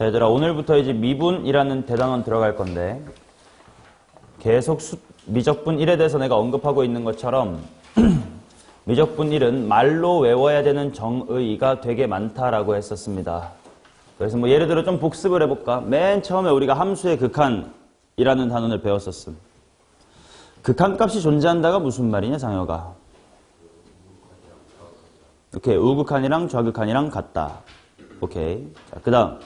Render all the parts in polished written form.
자, 얘들아, 오늘부터 이제 미분이라는 대단원 들어갈 건데, 계속 미적분 1에 대해서 내가 언급하고 있는 것처럼, 미적분 1은 말로 외워야 되는 정의가 되게 많다라고 했었습니다. 그래서 뭐 예를 들어 좀 복습을 해볼까? 맨 처음에 우리가 함수의 극한이라는 단원을 배웠었음. 극한값이 존재한다가 무슨 말이냐, 장혁아? 오케이, 우극한이랑 좌극한이랑 같다. 오케이. 자, 그 다음.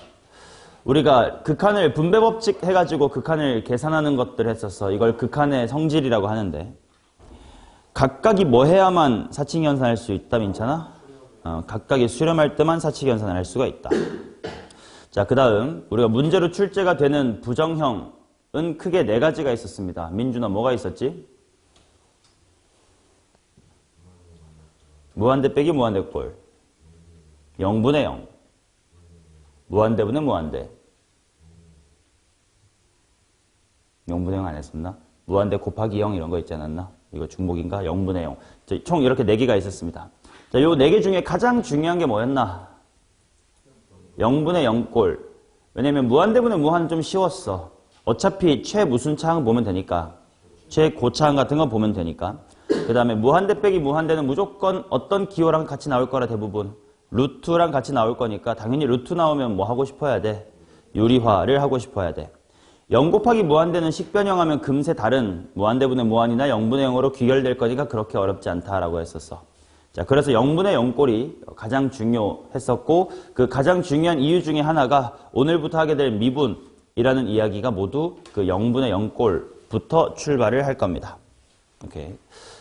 우리가 극한을 분배법칙 해가지고 극한을 계산하는 것들 했었어. 이걸 극한의 성질이라고 하는데. 각각이 뭐 해야만 사칙연산할 수 있다, 민찬아? 각각이 수렴할 때만 사칙연산을 할 수가 있다. 자, 그 다음. 우리가 문제로 출제가 되는 부정형은 크게 4가지가 있었습니다. 민준아, 뭐가 있었지? 무한대 빼기 무한대 꼴. 0분의 0. 무한대분의 무한대. 0분의 0 안 했었나? 무한대 곱하기 0 이런 거 있지 않았나? 이거 중복인가? 0분의 0. 총 이렇게 4개가 있었습니다. 자, 요 4개 중에 가장 중요한 게 뭐였나? 0분의 0꼴. 왜냐면 무한대분의 무한은 좀 쉬웠어. 어차피 최무슨 차항 보면 되니까. 최고차항 같은 거 보면 되니까. 그 다음에 무한대 빼기 무한대는 무조건 어떤 기호랑 같이 나올 거라 대부분. 루트랑 같이 나올 거니까 당연히 루트 나오면 뭐 하고 싶어야 돼? 유리화를 하고 싶어야 돼. 0 곱하기 무한대는 식변형하면 금세 다른 무한대분의 무한이나 0분의 0으로 귀결될 거니까 그렇게 어렵지 않다라고 했었어. 자, 그래서 0분의 0꼴이 가장 중요했었고 그 가장 중요한 이유 중에 하나가 오늘부터 하게 될 미분이라는 이야기가 모두 그 0분의 0꼴부터 출발을 할 겁니다. 오케이.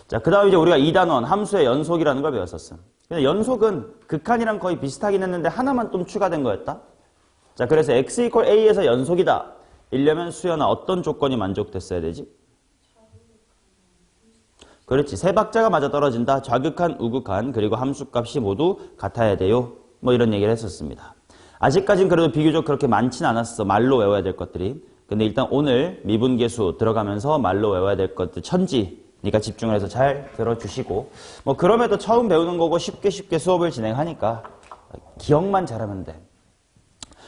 자, 그 다음 이제 우리가 2단원 함수의 연속이라는 걸 배웠었음. 근데 연속은 극한이랑 거의 비슷하긴 했는데 하나만 좀 추가된 거였다. 자, 그래서 x = a에서 연속이다. 이려면 수연아 어떤 조건이 만족됐어야 되지? 그렇지. 세 박자가 맞아 떨어진다. 좌극한, 우극한, 그리고 함수값이 모두 같아야 돼요. 뭐 이런 얘기를 했었습니다. 아직까지는 그래도 비교적 그렇게 많진 않았어. 말로 외워야 될 것들이. 근데 일단 오늘 미분계수 들어가면서 말로 외워야 될 것들 천지니까 집중을 해서 잘 들어주시고 뭐 그럼에도 처음 배우는 거고 쉽게 수업을 진행하니까 기억만 잘하면 돼.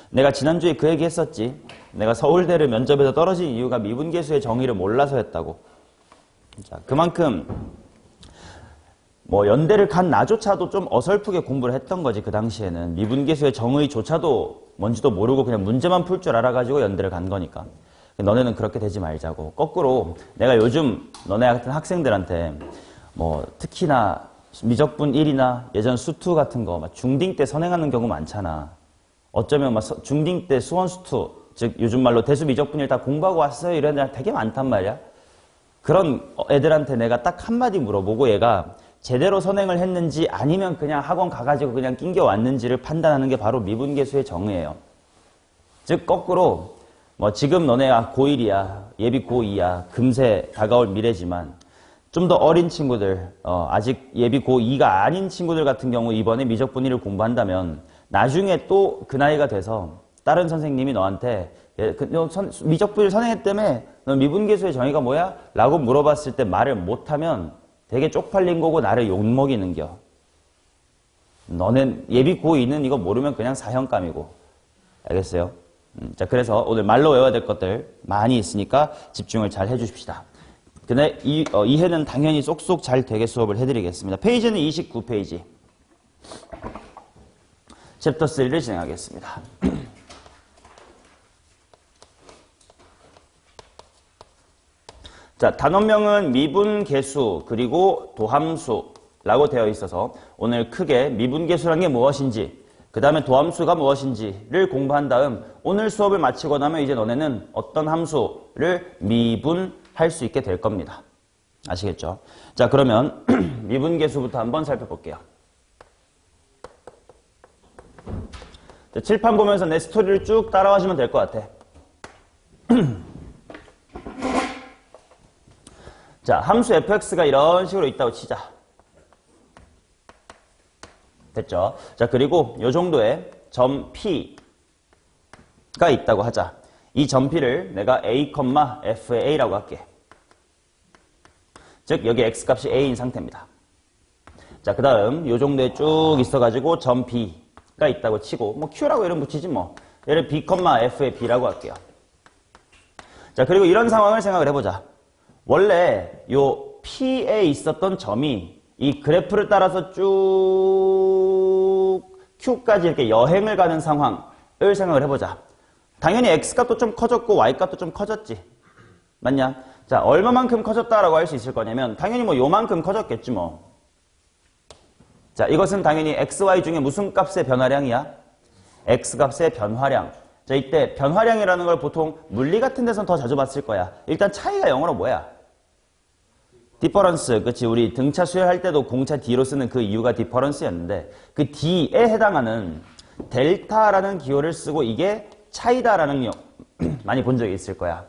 내가 지난주에 그 얘기 했었지. 내가 서울대를 면접에서 떨어진 이유가 미분계수의 정의를 몰라서였다고. 자, 그만큼 뭐 연대를 간 나조차도 좀 어설프게 공부를 했던 거지. 그 당시에는 미분계수의 정의조차도 뭔지도 모르고 그냥 문제만 풀 줄 알아가지고 연대를 간 거니까. 너네는 그렇게 되지 말자고. 거꾸로 내가 요즘 너네 같은 학생들한테 뭐 특히나 미적분 1이나 예전 수투 같은 거 막 중딩 때 선행하는 경우 많잖아. 어쩌면 막 중딩 때 수원 수투, 즉 요즘 말로 대수 미적분 1 다 공부하고 왔어요 이런 애들 되게 많단 말이야. 그런 애들한테 내가 딱 한마디 물어보고 얘가 제대로 선행을 했는지 아니면 그냥 학원 가가지고 그냥 낑겨 왔는지를 판단하는 게 바로 미분계수의 정의예요. 즉 거꾸로 뭐 지금 너네가 고1이야, 예비 고2야, 금세 다가올 미래지만 좀 더 어린 친구들, 아직 예비 고2가 아닌 친구들 같은 경우 이번에 미적분 1을 공부한다면 나중에 또 그 나이가 돼서 다른 선생님이 너한테 미적분 1 선행했다며 너 미분계수의 정의가 뭐야? 라고 물어봤을 때 말을 못하면 되게 쪽팔린 거고 나를 욕먹이는겨. 너넨 예비 고2는 이거 모르면 그냥 사형감이고. 알겠어요? 자, 그래서 오늘 말로 외워야 될 것들 많이 있으니까 집중을 잘 해주십시다. 근데 이해는 당연히 쏙쏙 잘 되게 수업을 해드리겠습니다. 페이지는 29페이지. 챕터 3를 진행하겠습니다. 자, 단원명은 미분계수 그리고 도함수라고 되어 있어서 오늘 크게 미분계수란 게 무엇인지 그 다음에 도함수가 무엇인지를 공부한 다음 오늘 수업을 마치고 나면 이제 너네는 어떤 함수를 미분할 수 있게 될 겁니다. 아시겠죠? 자, 그러면 미분계수부터 한번 살펴볼게요. 자, 칠판 보면서 내 스토리를 쭉 따라가시면 될 것 같아. 자, 함수 fx가 이런 식으로 있다고 치자. 됐죠? 자, 그리고 이 정도의 점 P가 있다고 하자. 이 점 P를 내가 A, F의 A라고 할게. 즉, 여기 X값이 A인 상태입니다. 자, 그 다음 이 정도에 쭉 있어가지고 점 B가 있다고 치고 뭐 Q라고 이름 붙이지 뭐. 얘를 B, F의 B라고 할게요. 자, 그리고 이런 상황을 생각을 해보자. 원래 요 P에 있었던 점이 이 그래프를 따라서 쭉 Q까지 이렇게 여행을 가는 상황을 생각을 해보자. 당연히 X값도 좀 커졌고 Y값도 좀 커졌지. 맞냐? 자, 얼마만큼 커졌다라고 할 수 있을 거냐면 당연히 뭐 요만큼 커졌겠지 뭐. 자, 이것은 당연히 XY 중에 무슨 값의 변화량이야? X값의 변화량. 자, 이때 변화량이라는 걸 보통 물리 같은 데서는 더 자주 봤을 거야. 일단 차이가 영어로 뭐야? 디퍼런스. 그치? 우리 등차 수열할 때도 공차 D로 쓰는 그 이유가 디퍼런스였는데 그 D에 해당하는 델타라는 기호를 쓰고 이게 차이다라는 많이 본 적이 있을 거야.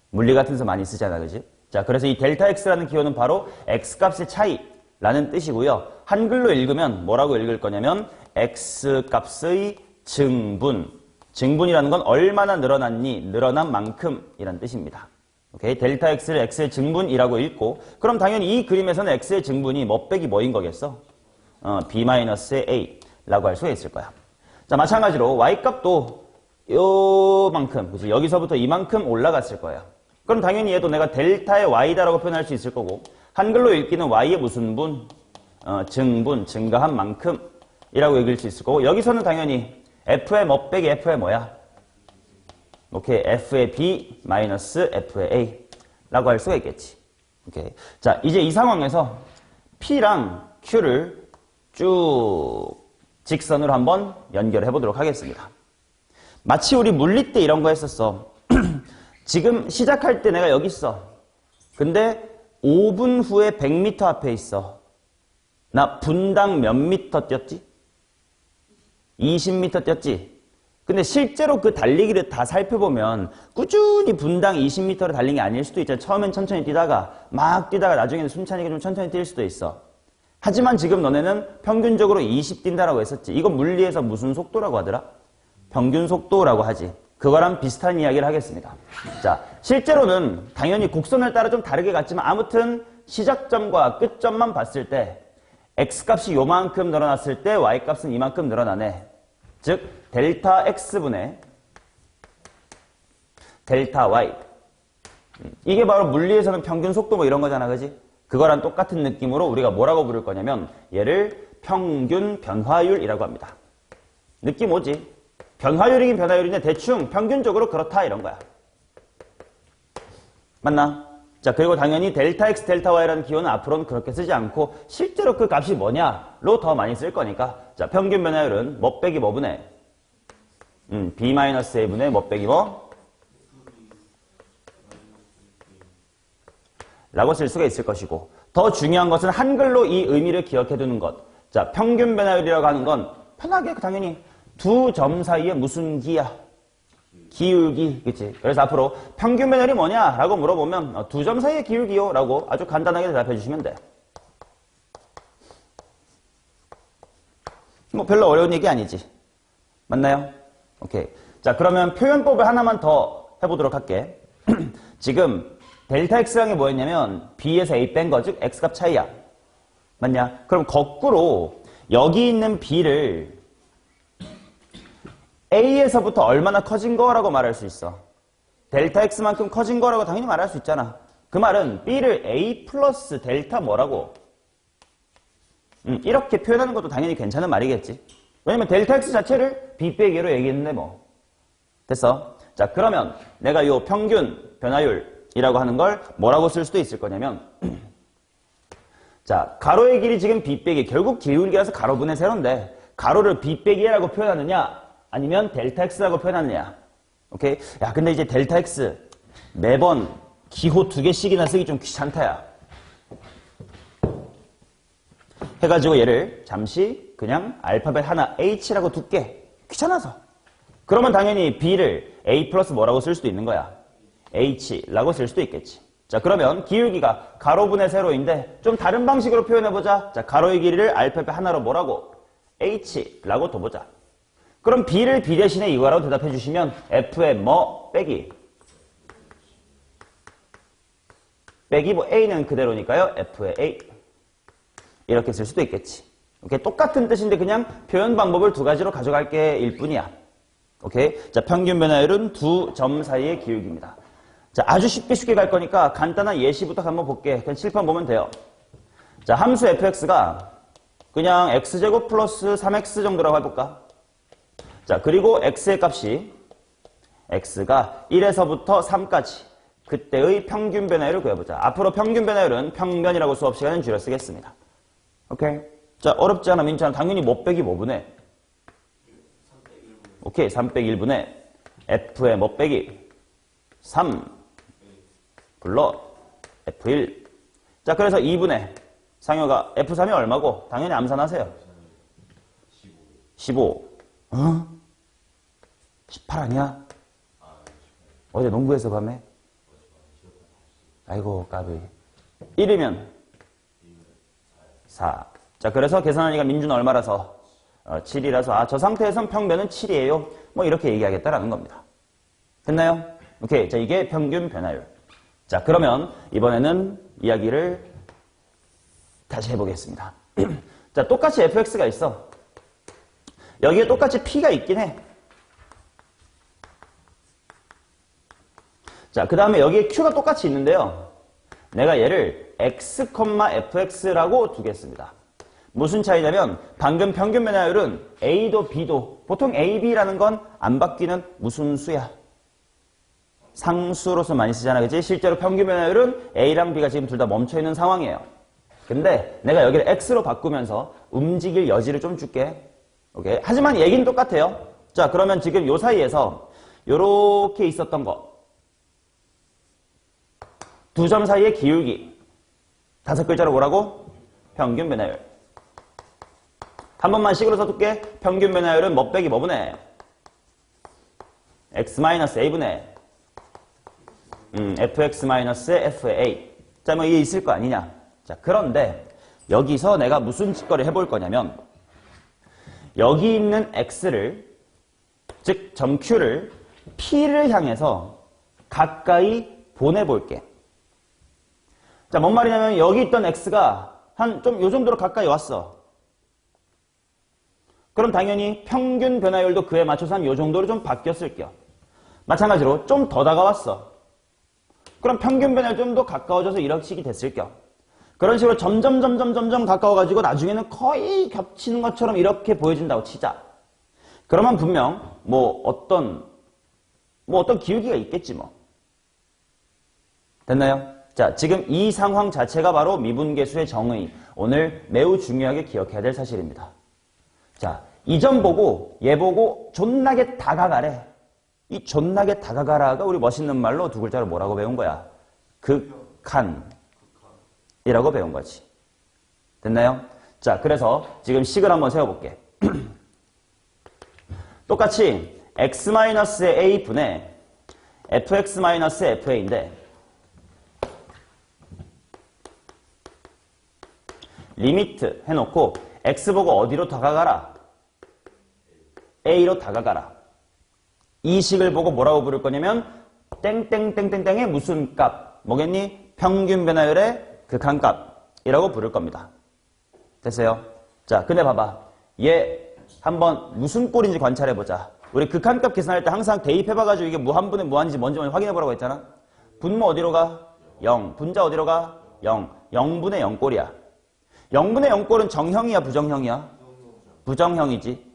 물리 같은 데서 많이 쓰잖아. 그지? 자, 그래서 이 델타 X라는 기호는 바로 X값의 차이라는 뜻이고요. 한글로 읽으면 뭐라고 읽을 거냐면 X값의 증분. 증분이라는 건 얼마나 늘어났니? 늘어난 만큼이란 뜻입니다. 오케이? 델타 X를 X의 증분이라고 읽고 그럼 당연히 이 그림에서는 X의 증분이 뭐 빼기 뭐인 거겠어? B-의 A라고 할 수가 있을 거야. 자, 마찬가지로 Y값도 요만큼, 그치? 여기서부터 이만큼 올라갔을 거예요. 그럼 당연히 얘도 내가 델타의 Y다라고 표현할 수 있을 거고 한글로 읽기는 Y의 무슨 분? 증분, 증가한 만큼이라고 읽을 수 있을 거고 여기서는 당연히 F의 뭐 빼기 F의 뭐야? 오케이, F의 B 마이너스 F의 A 라고 할 수가 있겠지. 오케이. 자, 이제 이 상황에서 P랑 Q를 쭉 직선으로 한번 연결해 보도록 하겠습니다. 마치 우리 물리 때 이런 거 했었어. 지금 시작할 때 내가 여기 있어. 근데 5분 후에 100m 앞에 있어. 나 분당 몇 미터 뛰었지? 20m 뛰었지? 근데 실제로 그 달리기를 다 살펴보면 꾸준히 분당 20m를 달린 게 아닐 수도 있잖아. 처음엔 천천히 뛰다가 막 뛰다가 나중에는 숨차니까 좀 천천히 뛸 수도 있어. 하지만 지금 너네는 평균적으로 20 뛴다라고 했었지. 이건 물리에서 무슨 속도라고 하더라? 평균 속도라고 하지. 그거랑 비슷한 이야기를 하겠습니다. 자, 실제로는 당연히 곡선을 따라 좀 다르게 갔지만 아무튼 시작점과 끝점만 봤을 때 X값이 요만큼 늘어났을 때 Y값은 이만큼 늘어나네. 즉 델타 X분의 델타 Y. 이게 바로 물리에서는 평균 속도 뭐 이런 거잖아. 그지? 그거랑 똑같은 느낌으로 우리가 뭐라고 부를 거냐면 얘를 평균 변화율이라고 합니다. 느낌 오지? 변화율이긴 변화율인데 대충 평균적으로 그렇다 이런 거야. 맞나? 자, 그리고 당연히 델타 X, 델타 Y라는 기호는 앞으로는 그렇게 쓰지 않고 실제로 그 값이 뭐냐로 더 많이 쓸 거니까 자, 평균 변화율은 뭐 빼기 뭐 분의 B-A분의 뭐 빼기 뭐 라고 쓸 수가 있을 것이고 더 중요한 것은 한글로 이 의미를 기억해 두는 것. 자, 평균 변화율이라고 하는 건 편하게 당연히 두 점 사이에 무슨 기야? 기울기, 그치? 그래서 앞으로 평균 변화율이 뭐냐? 라고 물어보면 두 점 사이의 기울기요? 라고 아주 간단하게 대답해 주시면 돼. 뭐 별로 어려운 얘기 아니지. 맞나요? 오케이. 자, 그러면 표현법을 하나만 더 해보도록 할게. 지금 델타 X랑이 뭐였냐면 B에서 A 뺀 거, 즉 X값 차이야. 맞냐? 그럼 거꾸로 여기 있는 B를 A에서부터 얼마나 커진 거라고 말할 수 있어. 델타 X만큼 커진 거라고 당연히 말할 수 있잖아. 그 말은 B를 A 플러스 델타 뭐라고? 이렇게 표현하는 것도 당연히 괜찮은 말이겠지. 왜냐면 델타 X 자체를 B 빼기로 얘기했는데 뭐. 됐어. 자, 그러면 내가 요 평균 변화율이라고 하는 걸 뭐라고 쓸 수도 있을 거냐면 자, 가로의 길이 지금 B 빼기, 결국 기울기라서 가로분의 세로인데 가로를 B 빼기라고 표현하느냐 아니면 델타 X라고 표현하느냐. 오케이? 야, 근데 이제 델타 X 매번 기호 2개씩이나 쓰기 좀 귀찮다야. 해가지고 얘를 잠시 그냥 알파벳 하나 H라고 둘게. 귀찮아서. 그러면 당연히 B를 A 플러스 뭐라고 쓸 수도 있는 거야. H라고 쓸 수도 있겠지. 자, 그러면 기울기가 가로분의 세로인데 좀 다른 방식으로 표현해보자. 자, 가로의 길이를 알파벳 하나로 뭐라고? H라고 둬보자. 그럼 B를 B 대신에 이거라고 대답해 주시면 F의 뭐 빼기 뭐 A는 그대로니까요. F의 A 이렇게 쓸 수도 있겠지. 오케이? 똑같은 뜻인데 그냥 표현 방법을 두 가지로 가져갈게 일 뿐이야. 오케이? 자, 평균 변화율은 두 점 사이의 기울기입니다. 자, 아주 쉽게 갈 거니까 간단한 예시부터 한번 볼게. 그냥 칠판 보면 돼요. 자, 함수 fx가 그냥 x제곱 플러스 3x 정도라고 해볼까? 자, 그리고 x의 값이 x가 1에서부터 3까지 그때의 평균 변화율을 구해보자. 앞으로 평균 변화율은 평변이라고 수업 시간은 줄여 쓰겠습니다. 오케이? 자, 어렵지 않아, 민찬아. 당연히 뭐 빼기 뭐분의? 오케이, 3 빼기 1분의 f의 뭐 빼기? 3 불러 f1. 자, 그래서 2분의 상효가 f3이 얼마고? 당연히 암산하세요. 15. 어? 18 아니야? 어제 농구에서 밤에? 아이고, 까비. 1이면 4. 자, 그래서 계산하니까 민주는 얼마라서? 7이라서, 아, 저 상태에선 평변은 7이에요. 뭐, 이렇게 얘기하겠다라는 겁니다. 됐나요? 오케이. 자, 이게 평균 변화율. 자, 그러면 이번에는 이야기를 다시 해보겠습니다. 자, 똑같이 fx가 있어. 여기에 똑같이 p가 있긴 해. 자, 그 다음에 여기에 q가 똑같이 있는데요. 내가 얘를 x, fx라고 두겠습니다. 무슨 차이냐면 방금 평균 변화율은 a도 b도 보통 a, b라는 건 안 바뀌는 무슨 수야? 상수로서 많이 쓰잖아, 그치? 실제로 평균 변화율은 a랑 b가 지금 둘 다 멈춰있는 상황이에요. 근데 내가 여기를 x로 바꾸면서 움직일 여지를 좀 줄게. 오케이? 하지만 얘기는 똑같아요. 자, 그러면 지금 요 사이에서 요렇게 있었던 거 두 점 사이의 기울기 5글자로 뭐라고? 평균 변화율. 한 번만 식으로 써둘게. 평균 변화율은 뭐 빼기 뭐분의? x-a분의 fx-fa. 자, 뭐 이게 있을 거 아니냐. 자, 그런데 여기서 내가 무슨 짓거리 해볼 거냐면 여기 있는 x를, 즉 점 q를 p를 향해서 가까이 보내볼게. 자, 뭔 말이냐면 여기 있던 x가 한 좀 요 정도로 가까이 왔어. 그럼 당연히 평균 변화율도 그에 맞춰서 한 요 정도로 좀 바뀌었을게요. 마찬가지로 좀 더 다가왔어. 그럼 평균 변화율 좀 더 가까워져서 이렇게 됐을게요. 그런 식으로 점점 가까워가지고 나중에는 거의 겹치는 것처럼 이렇게 보여진다고 치자. 그러면 분명 뭐 어떤 기울기가 있겠지 뭐. 됐나요? 자, 지금 이 상황 자체가 바로 미분계수의 정의. 오늘 매우 중요하게 기억해야 될 사실입니다. 자, 이 점 보고 얘 보고 존나게 다가가래. 이 존나게 다가가라가 우리 멋있는 말로 두 글자로 뭐라고 배운 거야? 극한이라고 배운 거지. 됐나요? 자, 그래서 지금 식을 한번 세워볼게. 똑같이 x-a 분의 fx-fa인데 리미트 해놓고 x 보고 어디로 다가가라? a로 다가가라. 이 식을 보고 뭐라고 부를 거냐면 땡땡땡땡땡의 무슨 값? 뭐겠니? 평균 변화율의 극한값이라고 부를 겁니다. 됐어요? 자, 근데 봐봐. 얘 한번 무슨 꼴인지 관찰해보자. 우리 극한값 계산할 때 항상 대입해봐가지고 이게 무한분의 무한인지 먼저 확인해보라고 했잖아. 분모 어디로 가? 0. 분자 어디로 가? 0. 0분의 0꼴이야. 0분의 0꼴은 정형이야, 부정형이야? 부정형이지.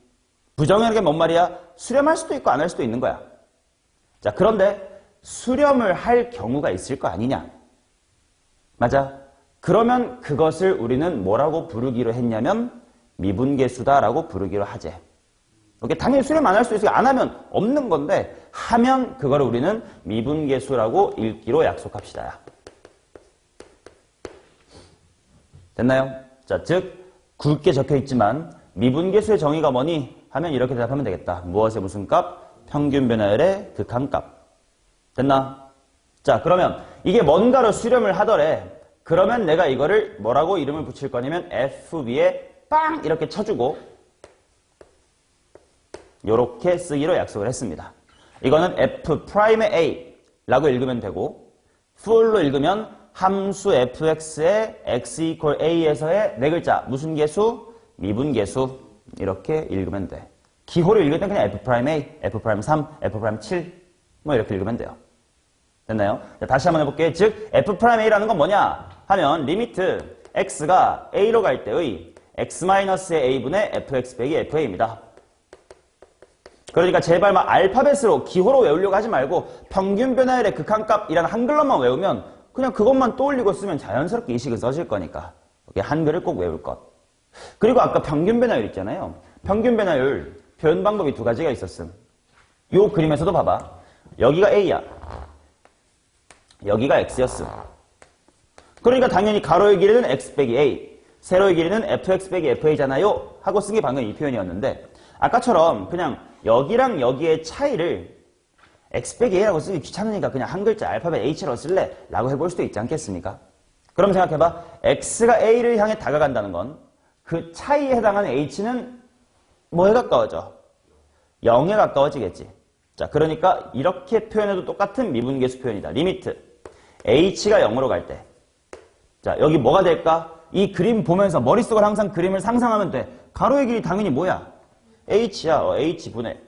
부정형이 뭔 말이야? 수렴할 수도 있고 안 할 수도 있는 거야. 자, 그런데 수렴을 할 경우가 있을 거 아니냐? 맞아? 그러면 그것을 우리는 뭐라고 부르기로 했냐면 미분계수다라고 부르기로 하재. 오케이? 당연히 수렴 안 할 수도 있어요. 안 하면 없는 건데 하면 그거를 우리는 미분계수라고 읽기로 약속합시다. 됐나요? 자, 즉 굵게 적혀있지만 미분계수의 정의가 뭐니? 하면 이렇게 대답하면 되겠다. 무엇의 무슨 값? 평균 변화율의 극한값. 됐나? 자, 그러면 이게 뭔가로 수렴을 하더래. 그러면 내가 이거를 뭐라고 이름을 붙일 거냐면 f 위에 빵 이렇게 쳐주고 요렇게 쓰기로 약속을 했습니다. 이거는 f'의 a라고 읽으면 되고 full로 읽으면 함수 fx의 x equal a에서의 네 글자 무슨 계수? 미분계수. 이렇게 읽으면 돼. 기호를 읽을 땐 그냥 F'A, F'3, F'7 뭐 이렇게 읽으면 돼요. 됐나요? 자, 다시 한번 해볼게요. 즉 F'A라는 건 뭐냐 하면 리미트 x가 a로 갈 때의 x-의 a분의 fx 빼기 fa입니다. 그러니까 제발 막 알파벳으로 기호로 외우려고 하지 말고 평균 변화율의 극한값이라는 한글로만 외우면 그냥 그것만 떠올리고 쓰면 자연스럽게 이 식은 써질 거니까 한글을 꼭 외울 것. 그리고 아까 평균 변화율 있잖아요. 평균 변화율 표현 방법이 두 가지가 있었음. 요 그림에서도 봐봐. 여기가 a야. 여기가 x였음. 그러니까 당연히 가로의 길이는 x 빼기 a, 세로의 길이는 fx 빼기 fa잖아요 하고 쓴 게 방금 이 표현이었는데 아까처럼 그냥 여기랑 여기의 차이를 x 빼기 a라고 쓰기 귀찮으니까 그냥 한 글자 알파벳 h라고 쓸래? 라고 해볼 수도 있지 않겠습니까? 그럼 생각해봐. x가 a를 향해 다가간다는 건 그 차이에 해당하는 h는 뭐에 가까워져? 0에 가까워지겠지. 자, 그러니까 이렇게 표현해도 똑같은 미분계수 표현이다. 리미트 h가 0으로 갈 때. 자, 여기 뭐가 될까? 이 그림 보면서 머릿속으로 항상 그림을 상상하면 돼. 가로의 길이 당연히 뭐야? h야. h분의.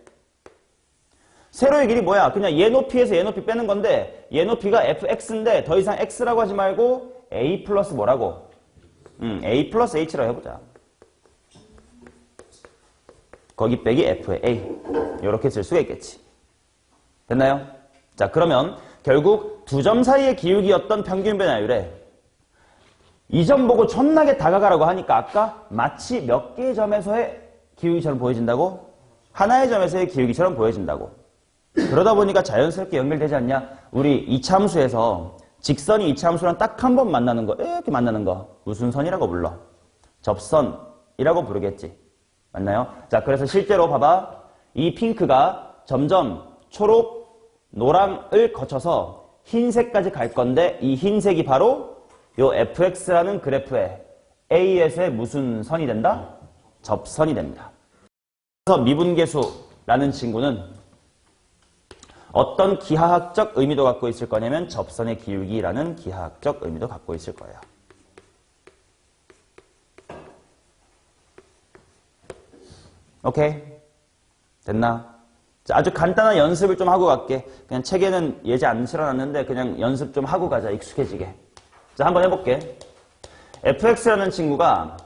세로의 길이 뭐야? 그냥 얘 높이에서 얘 높이 빼는 건데 얘 높이가 fx인데 더 이상 x라고 하지 말고 a 플러스 뭐라고? a 플러스 h라고 해보자. 거기 빼기 f의 a. 이렇게 쓸 수가 있겠지. 됐나요? 자, 그러면 결국 두 점 사이의 기울기였던 평균 변화율에 이 점 보고 존나게 다가가라고 하니까 아까 마치 몇 개의 점에서의 기울기처럼 보여진다고? 하나의 점에서의 기울기처럼 보여진다고. 그러다 보니까 자연스럽게 연결되지 않냐? 우리 이차함수에서 직선이 이차함수랑 딱 한 번 만나는 거, 이렇게 만나는 거 무슨 선이라고 불러? 접선이라고 부르겠지. 맞나요? 자, 그래서 실제로 봐봐. 이 핑크가 점점 초록, 노랑을 거쳐서 흰색까지 갈 건데 이 흰색이 바로 요 fx라는 그래프에 a에서의 무슨 선이 된다? 접선이 됩니다. 그래서 미분계수라는 친구는 어떤 기하학적 의미도 갖고 있을 거냐면 접선의 기울기라는 기하학적 의미도 갖고 있을 거예요. 오케이? 됐나? 자, 아주 간단한 연습을 좀 하고 갈게. 그냥 책에는 예제 안 실어놨는데 그냥 연습 좀 하고 가자. 익숙해지게. 자, 한번 해볼게. fx라는 친구가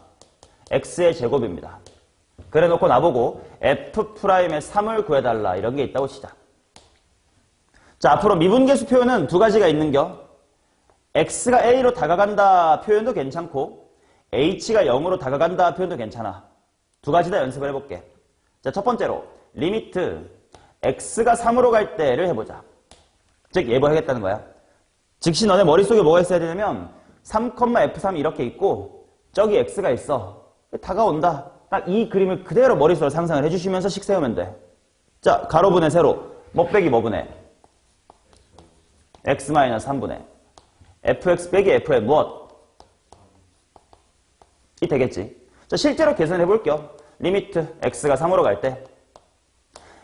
x의 제곱입니다. 그래 놓고 나보고 f'의 3을 구해달라 이런 게 있다고 치자. 자, 앞으로 미분계수 표현은 두 가지가 있는겨. x가 a로 다가간다 표현도 괜찮고 h가 0으로 다가간다 표현도 괜찮아. 두 가지 다 연습을 해볼게. 자, 첫 번째로 리미트 x가 3으로 갈 때를 해보자. 즉 예보하겠다는 거야. 즉시 너네 머릿속에 뭐가 있어야 되냐면 3,f3 이렇게 있고 저기 x가 있어. 다가온다. 딱 이 그림을 그대로 머릿속으로 상상을 해주시면서 식 세우면 돼. 자, 가로분의 세로 뭐 빼기 뭐분의 x-3분의 fx 빼기 f의 무엇? 이 되겠지. 자, 실제로 계산해 볼게요. 리미트 x가 3으로 갈 때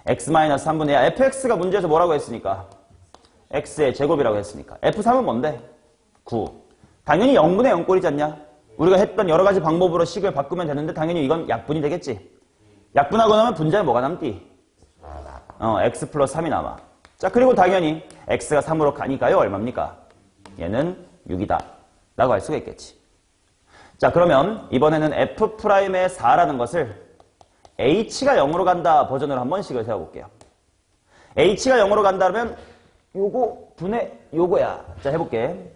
x-3분의 fx가 문제에서 뭐라고 했으니까 x의 제곱이라고 했으니까 f3은 뭔데? 9. 당연히 0분의 0꼴이지 않냐? 우리가 했던 여러 가지 방법으로 식을 바꾸면 되는데 당연히 이건 약분이 되겠지. 약분하고 나면 분자에 뭐가 남디? x 플러스 3이 남아. 자, 그리고 당연히 x가 3으로 가니까요. 얼마입니까? 얘는 6이다. 라고 할 수가 있겠지. 자, 그러면 이번에는 f'의 4라는 것을 h가 0으로 간다 버전으로 한 번씩을 세워볼게요. h가 0으로 간다면 요거 분의 요거야. 자, 해볼게.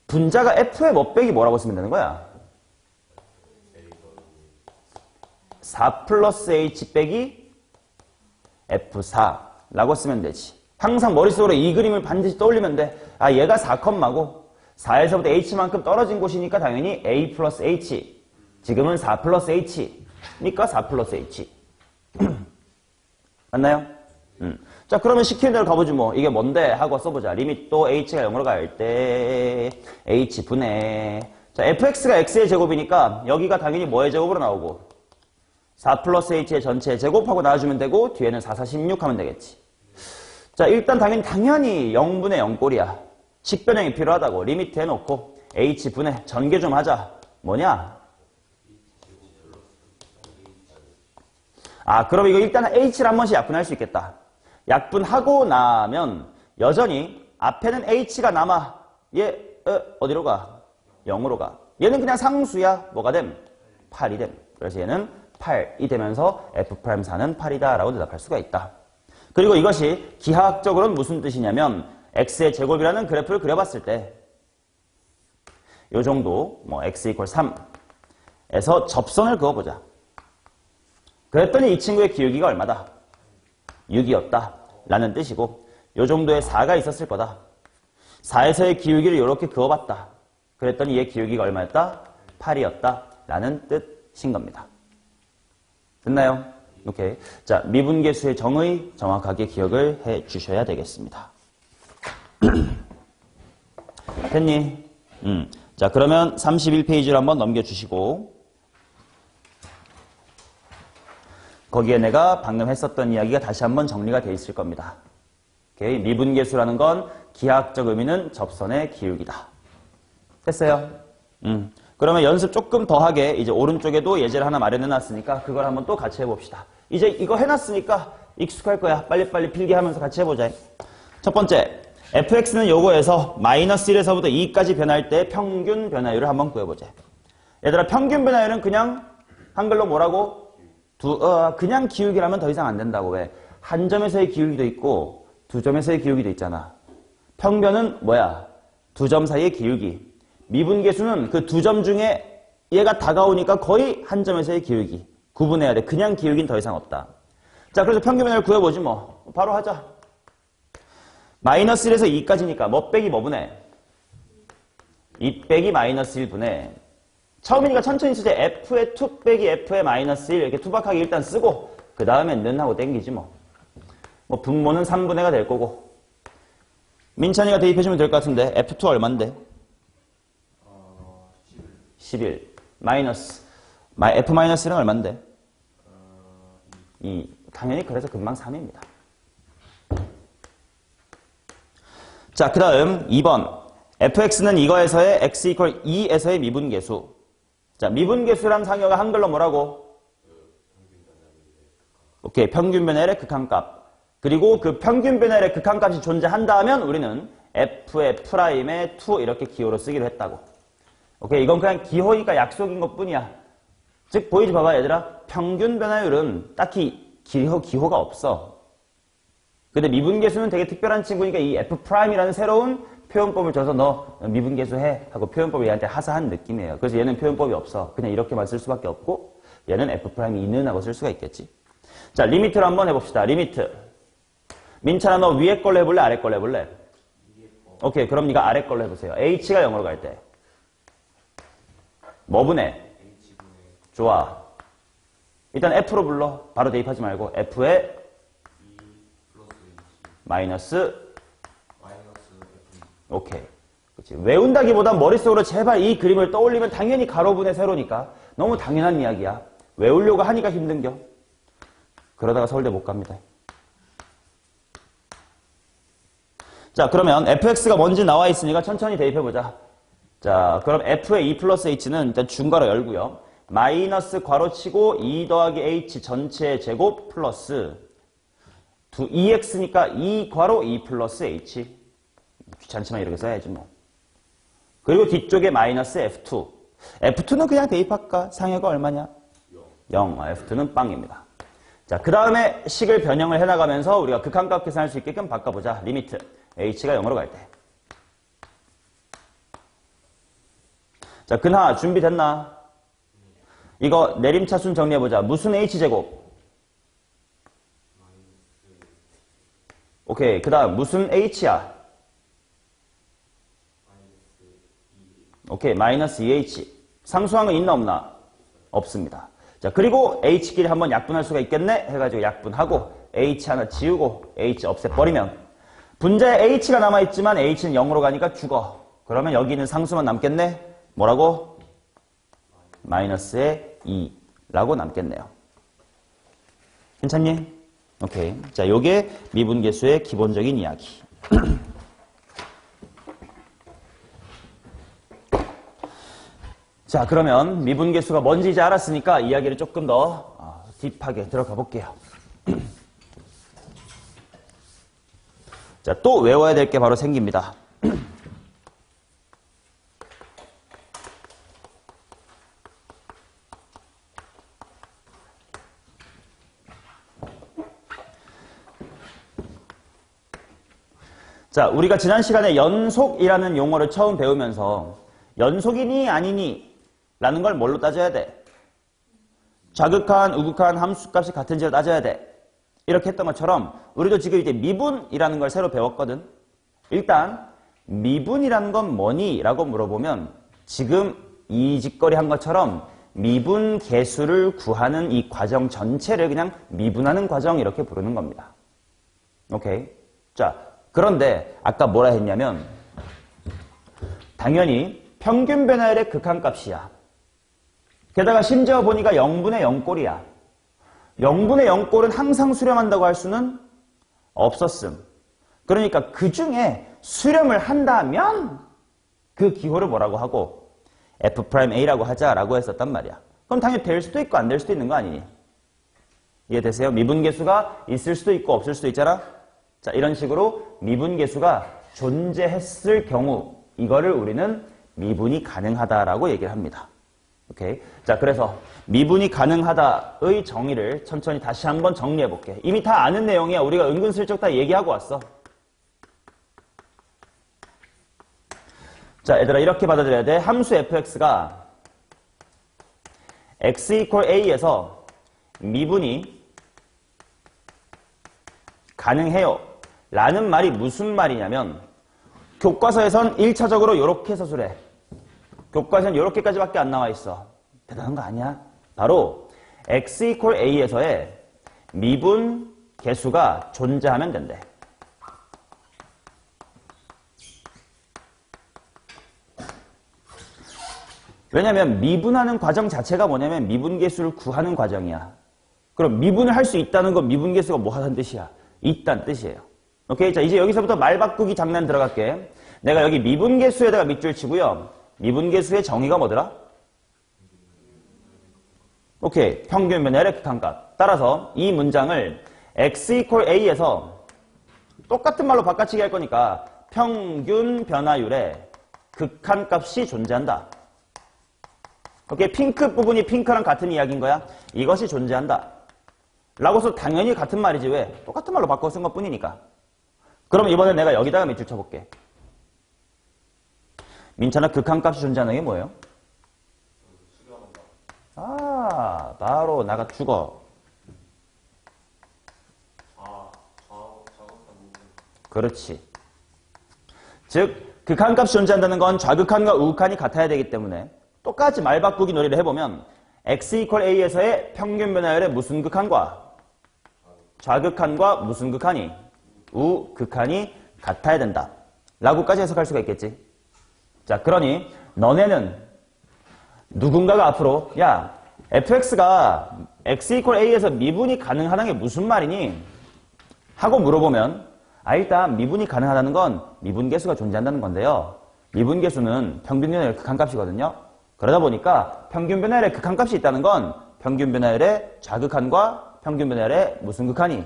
분자가 f의 뭐 빼기 뭐라고 쓰면 되는 거야? 4 플러스 h 빼기 f4라고 쓰면 되지. 항상 머릿속으로 이 그림을 반드시 떠올리면 돼. 아, 얘가 4컴마고 4에서부터 h만큼 떨어진 곳이니까 당연히 a 플러스 h. 지금은 4 플러스 h니까 4 플러스 h. 맞나요? 자, 그러면 시키는 대로 가보지 뭐. 이게 뭔데? 하고 써보자. 리밋 또 h가 0으로 갈 때 h분의 자, fx가 x의 제곱이니까 여기가 당연히 뭐의 제곱으로 나오고 4 플러스 h의 전체 제곱하고 나와주면 되고 뒤에는 4, 4, 16 하면 되겠지. 자, 일단 당연히 0분의 0꼴이야. 식변형이 필요하다고 리미트 해놓고 h분의 전개 좀 하자. 뭐냐? 그럼 이거 일단 h를 한 번씩 약분할 수 있겠다. 약분하고 나면 여전히 앞에는 h가 남아. 얘 어디로 가? 0으로 가. 얘는 그냥 상수야. 뭐가 됨? 8이 됨. 그래서 얘는 8이 되면서 F'4는 8이다 라고 대답할 수가 있다. 그리고 이것이 기하학적으로는 무슨 뜻이냐면 x의 제곱이라는 그래프를 그려봤을 때 요 정도 뭐 x = 3에서 접선을 그어보자. 그랬더니 이 친구의 기울기가 얼마다? 6이었다 라는 뜻이고 요 정도의 4가 있었을 거다. 4에서의 기울기를 이렇게 그어봤다. 그랬더니 얘 기울기가 얼마였다? 8이었다 라는 뜻인 겁니다. 됐나요? 오케이. 자, 미분계수의 정의 정확하게 기억을 해 주셔야 되겠습니다. 됐니? 자, 그러면 31페이지를 한번 넘겨주시고 거기에 내가 방금 했었던 이야기가 다시 한번 정리가 되어 있을 겁니다. 오케이. 미분계수라는 건 기하학적 의미는 접선의 기울기다. 됐어요? 그러면 연습 조금 더 하게 이제 오른쪽에도 예제를 하나 마련해 놨으니까 그걸 한번 또 같이 해봅시다. 이제 이거 해놨으니까 익숙할 거야. 빨리빨리 필기하면서 같이 해보자. 첫 번째, fx는 요거에서 마이너스 1에서부터 2까지 변할 때 평균 변화율을 한번 구해보자. 얘들아, 평균 변화율은 그냥 한글로 뭐라고? 그냥 기울기라면 더 이상 안 된다고. 왜? 한 점에서의 기울기도 있고 두 점에서의 기울기도 있잖아. 평변은 뭐야? 두 점 사이의 기울기. 미분계수는 그 두 점 중에 얘가 다가오니까 거의 한 점에서의 기울기. 구분해야 돼. 그냥 기울기는 더 이상 없다. 자, 그래서 평균 변화를 구해보지 뭐. 바로 하자. 마이너스 1에서 2까지니까 뭐 빼기 뭐 분해? 2 빼기 마이너스 1분해. 처음이니까 천천히 쓰자. f의 2 빼기 f의 마이너스 1 이렇게 투박하게 일단 쓰고 그 다음에 는 하고 땡기지 뭐. 뭐 분모는 3분해가 될 거고. 민찬이가 대입해주면 될 것 같은데 f2 얼만데? 11. 마이너스. f-1은 얼만데? 2. 당연히 그래서 금방 3입니다. 자, 그 다음 2번. fx는 이거에서의 x = 2에서의 미분계수. 자, 미분계수란 상여가 한글로 뭐라고? 오케이. 평균 변화율의 극한값. 그리고 그 평균 변화율의 극한값이 존재한다 하면 우리는 f의 프라임의 2 이렇게 기호로 쓰기로 했다고. 오케이. 이건 그냥 기호니까 약속인 것 뿐이야. 즉, 보이지 봐봐, 얘들아. 평균 변화율은 딱히 기호가 없어. 근데 미분계수는 되게 특별한 친구니까 이 f'이라는 새로운 표현법을 줘서 너 미분계수 해 하고 표현법을 얘한테 하사한 느낌이에요. 그래서 얘는 표현법이 없어. 그냥 이렇게만 쓸 수밖에 없고 얘는 f'이는 하고 쓸 수가 있겠지. 자, 리미트를 한번 해봅시다. 리미트. 민찬아, 너 위에 걸로 해볼래? 아래 걸로 해볼래? 오케이. 그럼 네가 아래 걸로 해보세요. h가 0으로 갈 때. 뭐 분해? 좋아. 일단 f로 불러. 바로 대입하지 말고 f의 마이너스 오케이. 그치. 외운다기보단 머릿속으로 제발 이 그림을 떠올리면 당연히 가로분의 세로니까 너무 당연한 이야기야. 외우려고 하니까 힘든겨. 그러다가 서울대 못 갑니다. 자, 그러면 fx가 뭔지 나와 있으니까 천천히 대입해보자. 자, 그럼 f의 2 플러스 h는 일단 중괄호 열고요. 마이너스 괄호치고 2 더하기 h 전체의 제곱 플러스 2x니까 2 괄호 2 플러스 h. 귀찮지만 이렇게 써야지 뭐. 그리고 뒤쪽에 마이너스 f2. f2는 그냥 대입할까? 상여가 얼마냐? 0. f2는 빵입니다. 자, 그 다음에 식을 변형을 해나가면서 우리가 극한값 계산할 수 있게끔 바꿔보자. 리미트. h가 0으로 갈 때. 자, 근하 준비됐나? 이거 내림차순 정리해보자. 무슨 h제곱? 오케이. 그 다음 무슨 h야? 오케이. 마이너스 2h. 상수항은 있나 없나? 없습니다. 자, 그리고 h끼리 한번 약분할 수가 있겠네? 해가지고 약분하고 h 하나 지우고 h 없애버리면 분자에 h가 남아있지만 h는 0으로 가니까 죽어. 그러면 여기 있는 상수만 남겠네? 뭐라고? 마이너스의 2라고 남겠네요. 괜찮니? 오케이. 자, 요게 미분계수의 기본적인 이야기. 자, 그러면 미분계수가 뭔지 이제 알았으니까 이야기를 조금 더 딥하게 들어가 볼게요. 자, 또 외워야 될 게 바로 생깁니다. 자, 우리가 지난 시간에 연속이라는 용어를 처음 배우면서 연속이니 아니니 라는 걸 뭘로 따져야 돼? 좌극한, 우극한 함수값이 같은지로 따져야 돼. 이렇게 했던 것처럼 우리도 지금 이제 미분이라는 걸 새로 배웠거든. 일단 미분이라는 건 뭐니? 라고 물어보면 지금 이 짓거리 한 것처럼 미분 계수를 구하는 이 과정 전체를 그냥 미분하는 과정 이렇게 부르는 겁니다. 오케이? 자, 그런데 아까 뭐라 했냐면 당연히 평균 변화율의 극한값이야. 게다가 심지어 보니까 0분의 0꼴이야. 0분의 0꼴은 항상 수렴한다고 할 수는 없었음. 그러니까 그 중에 수렴을 한다면 그 기호를 뭐라고 하고 F'A라고 하자라고 했었단 말이야. 그럼 당연히 될 수도 있고 안 될 수도 있는 거 아니니? 이해되세요? 미분계수가 있을 수도 있고 없을 수도 있잖아? 자, 이런 식으로 미분계수가 존재했을 경우 이거를 우리는 미분이 가능하다라고 얘기를 합니다. 오케이. 자, 그래서 미분이 가능하다의 정의를 천천히 다시 한번 정리해 볼게. 이미 다 아는 내용이야. 우리가 은근슬쩍 다 얘기하고 왔어. 자, 얘들아 이렇게 받아들여야 돼. 함수 fx가 x equal a에서 미분이 가능해요 라는 말이 무슨 말이냐면 교과서에선 1차적으로 이렇게 서술해. 교과서는 이렇게까지밖에 안 나와 있어. 대단한 거 아니야? 바로 x equal a에서의 미분 계수가 존재하면 된대. 왜냐면 미분하는 과정 자체가 뭐냐면 미분계수를 구하는 과정이야. 그럼 미분을 할 수 있다는 건 미분계수가 뭐 하는 뜻이야? 있다는 뜻이에요. 오케이? 자, 이제 여기서부터 말 바꾸기 장난 들어갈게. 내가 여기 미분계수에다가 밑줄 치고요. 미분계수의 정의가 뭐더라? 오케이. 평균 변화율의 극한값. 따라서 이 문장을 x equal a에서 똑같은 말로 바꿔치기 할 거니까 평균 변화율의 극한값이 존재한다. 오케이. 핑크 부분이 핑크랑 같은 이야기인 거야. 이것이 존재한다. 라고서 당연히 같은 말이지 왜? 똑같은 말로 바꿔 쓴 것 뿐이니까. 그럼 이번엔 내가 여기다가 밑줄 쳐볼게. 민찬아, 극한값이 존재하는 게 뭐예요? 아, 바로 나가 죽어. 그렇지. 즉, 극한값이 존재한다는 건 좌극한과 우극한이 같아야 되기 때문에 똑같이 말 바꾸기 놀이를 해보면 x equal a에서의 평균 변화율의 무슨 극한과 좌극한과 무슨 극한이 우극한이 같아야 된다 라고까지 해석할 수가 있겠지. 자, 그러니 너네는 누군가가 앞으로 야, fx가 x equal a에서 미분이 가능하다는 게 무슨 말이니? 하고 물어보면 일단 미분이 가능하다는 건 미분계수가 존재한다는 건데요. 미분계수는 평균 변화율의 극한값이거든요. 그러다 보니까 평균 변화율의 극한값이 있다는 건 평균 변화율의 좌극한과 평균 변화율의 무슨 극한이?